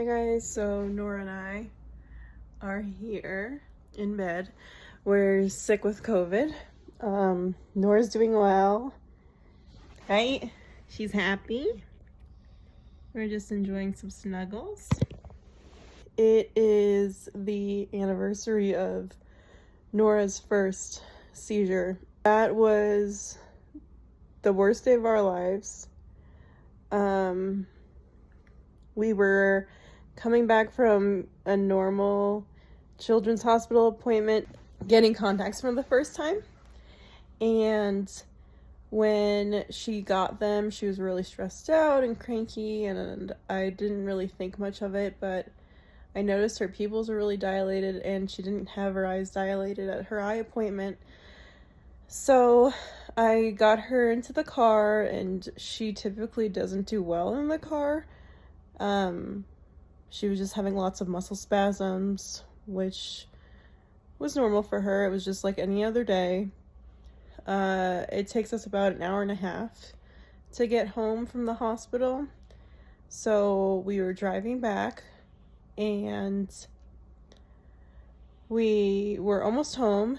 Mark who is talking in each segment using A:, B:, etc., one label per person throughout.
A: Hi guys, so Nora and I are here in bed. We're sick with COVID. Nora's doing well, right? She's happy. We're just enjoying some snuggles. It is the anniversary of Nora's first seizure. That was the worst day of our lives. We were coming back from a normal children's hospital appointment, getting contacts for the first time. And when she got them, she was really stressed out and cranky, and I didn't really think much of it, but I noticed her pupils were really dilated and she didn't have her eyes dilated at her eye appointment. So I got her into the car, and she typically doesn't do well in the car. She was just having lots of muscle spasms, which was normal for her. It was just like any other day. It takes us about an hour and a half to get home from the hospital. So we were driving back, and we were almost home,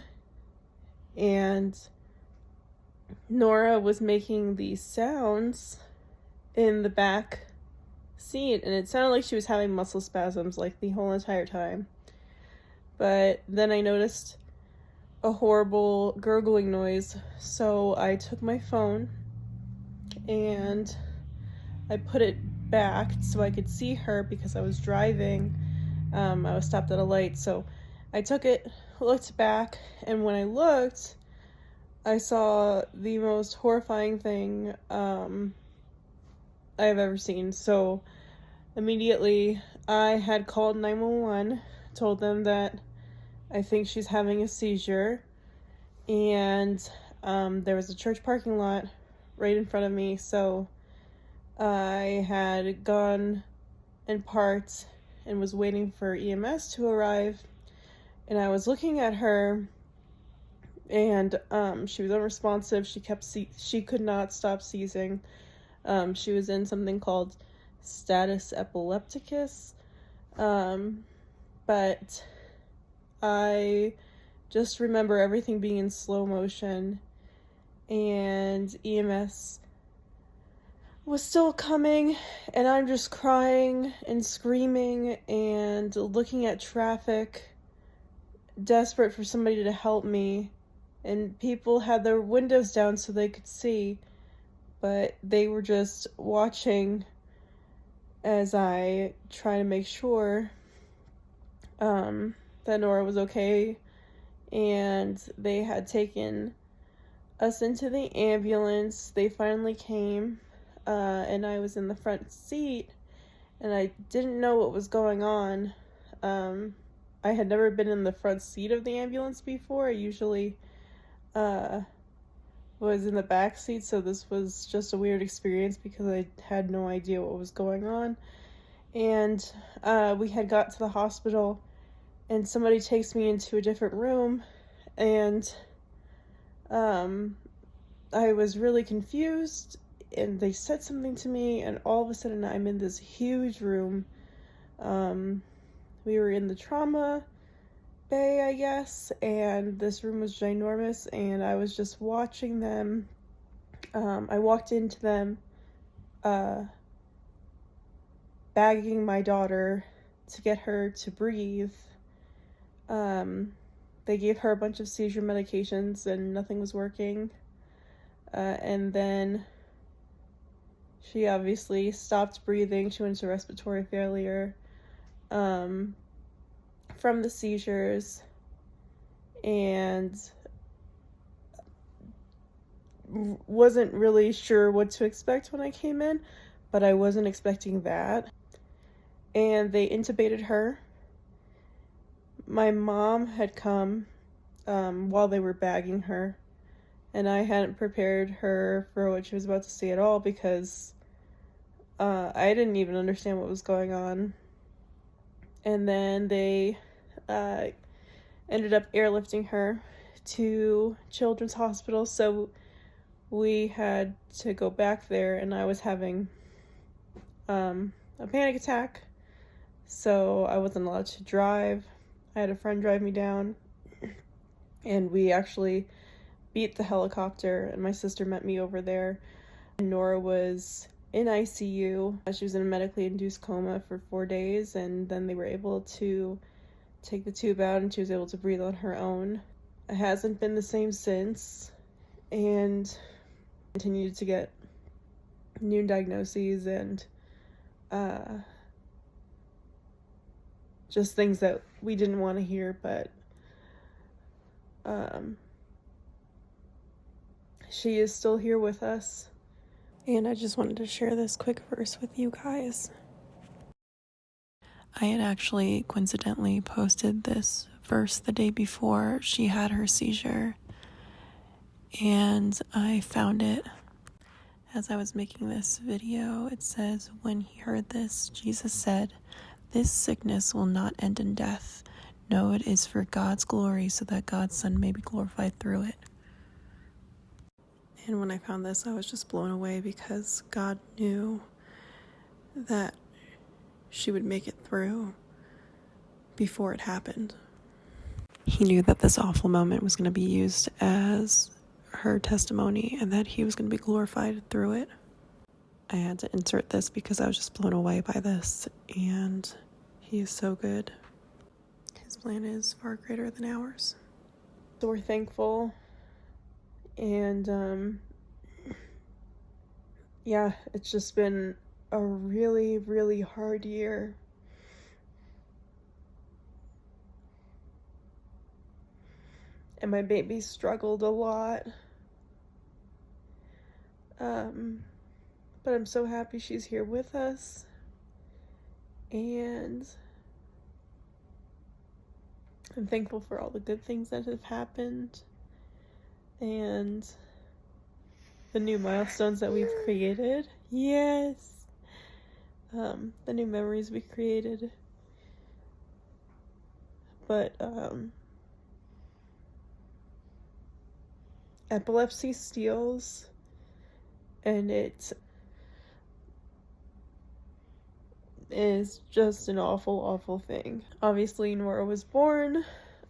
A: and Nora was making these sounds in the back seat, and it sounded like she was having muscle spasms like the whole entire time. But then I noticed a horrible gurgling noise, so I took my phone and I put it back so I could see her because I was driving. I was stopped at a light, so I took it, looked back, and when I looked, I saw the most horrifying thing I've ever seen. So immediately I had called 911, told them that I think she's having a seizure, and there was a church parking lot right in front of me, so I had gone and parked and was waiting for EMS to arrive, and I was looking at her, and she was unresponsive. She could not stop seizing. She was in something called status epilepticus, but I just remember everything being in slow motion, and EMS was still coming, and I'm just crying and screaming and looking at traffic, desperate for somebody to help me. And people had their windows down so they could see, but they were just watching as I try to make sure that Norah was okay. And they had taken us into the ambulance. They finally came, and I was in the front seat, and I didn't know what was going on. I had never been in the front seat of the ambulance before. I usually was in the back seat, so this was just a weird experience because I had no idea what was going on. And we had got to the hospital, and somebody takes me into a different room, and I was really confused, and they said something to me, and all of a sudden I'm in this huge room. We were in the trauma bay, I guess, and this room was ginormous, and I was just watching them. I walked into them, bagging my daughter to get her to breathe. They gave her a bunch of seizure medications and nothing was working. And then she obviously stopped breathing. She went into respiratory failure from the seizures, and wasn't really sure what to expect when I came in, but I wasn't expecting that. And they intubated her. My mom had come while they were bagging her, and I hadn't prepared her for what she was about to see at all because I didn't even understand what was going on. And then they ended up airlifting her to Children's Hospital, so we had to go back there, and I was having a panic attack. so I wasn't allowed to drive. I had a friend drive me down, and we actually beat the helicopter, and my sister met me over there. And Norah was in ICU. She was in a medically induced coma for 4 days, and then they were able to take the tube out, and she was able to breathe on her own. It hasn't been the same since, and continued to get new diagnoses and just things that we didn't want to hear, but she is still here with us. And I just wanted to share this quick verse with you guys. I had actually coincidentally posted this verse the day before she had her seizure, and I found it as I was making this video. It says, "When he heard this, Jesus said, 'This sickness will not end in death. No, it is for God's glory, so that God's Son may be glorified through it.'" And when I found this, I was just blown away, because God knew that she would make it through before it happened. He knew that this awful moment was going to be used as her testimony, and that he was going to be glorified through it. I had to insert this because I was just blown away by this, and he is so good. His plan is far greater than ours. So we're thankful, and yeah, it's just been a really, really hard year. And my baby struggled a lot. But I'm so happy she's here with us. And I'm thankful for all the good things that have happened. And the new milestones that we've created. Yes. The new memories we created. But, epilepsy steals, and it is just an awful, awful thing. Obviously, Norah was born.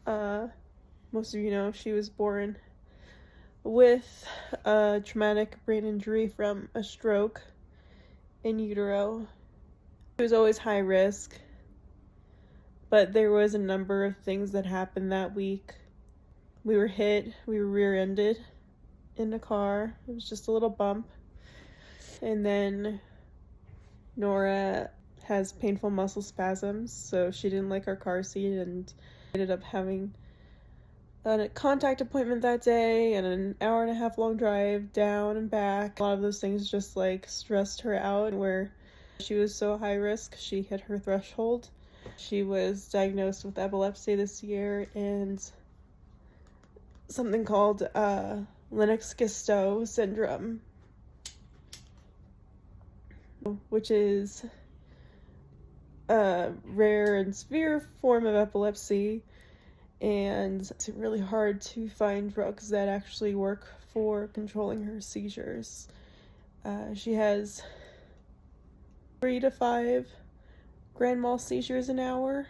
A: Most of you know she was born with a traumatic brain injury from a stroke in utero. She was always high risk, but there was a number of things that happened that week. We were hit, we were rear-ended in a car. It was just a little bump. And then Norah has painful muscle spasms, so she didn't like our car seat, and ended up having a contact appointment that day and an 1.5 hour long drive down and back. A lot of those things just like stressed her out, where she was so high risk, she hit her threshold. She was diagnosed with epilepsy this year, and something called Lennox-Gastaut syndrome, which is a rare and severe form of epilepsy, and it's really hard to find drugs that actually work for controlling her seizures. She has 3 to 5 grand mal seizures an hour,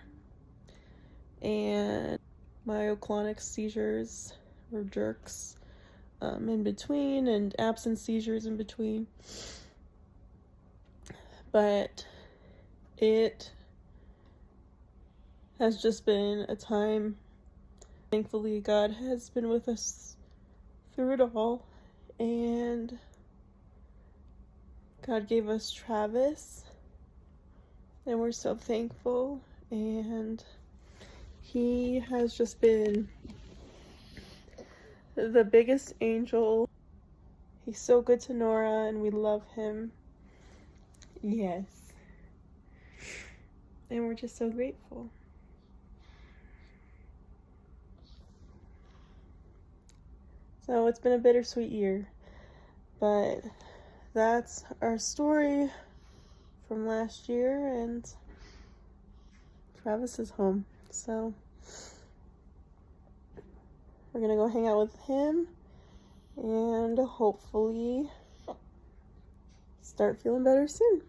A: and myoclonic seizures, or jerks, in between, and absent seizures in between. But it has just been a time. Thankfully, God has been with us through it all, and God gave us Travis, and we're so thankful. And he has just been the biggest angel. He's so good to Norah, and we love him. Yes. And we're just so grateful. So it's been a bittersweet year, but that's our story from last year, and Travis is home, so we're gonna go hang out with him and hopefully start feeling better soon.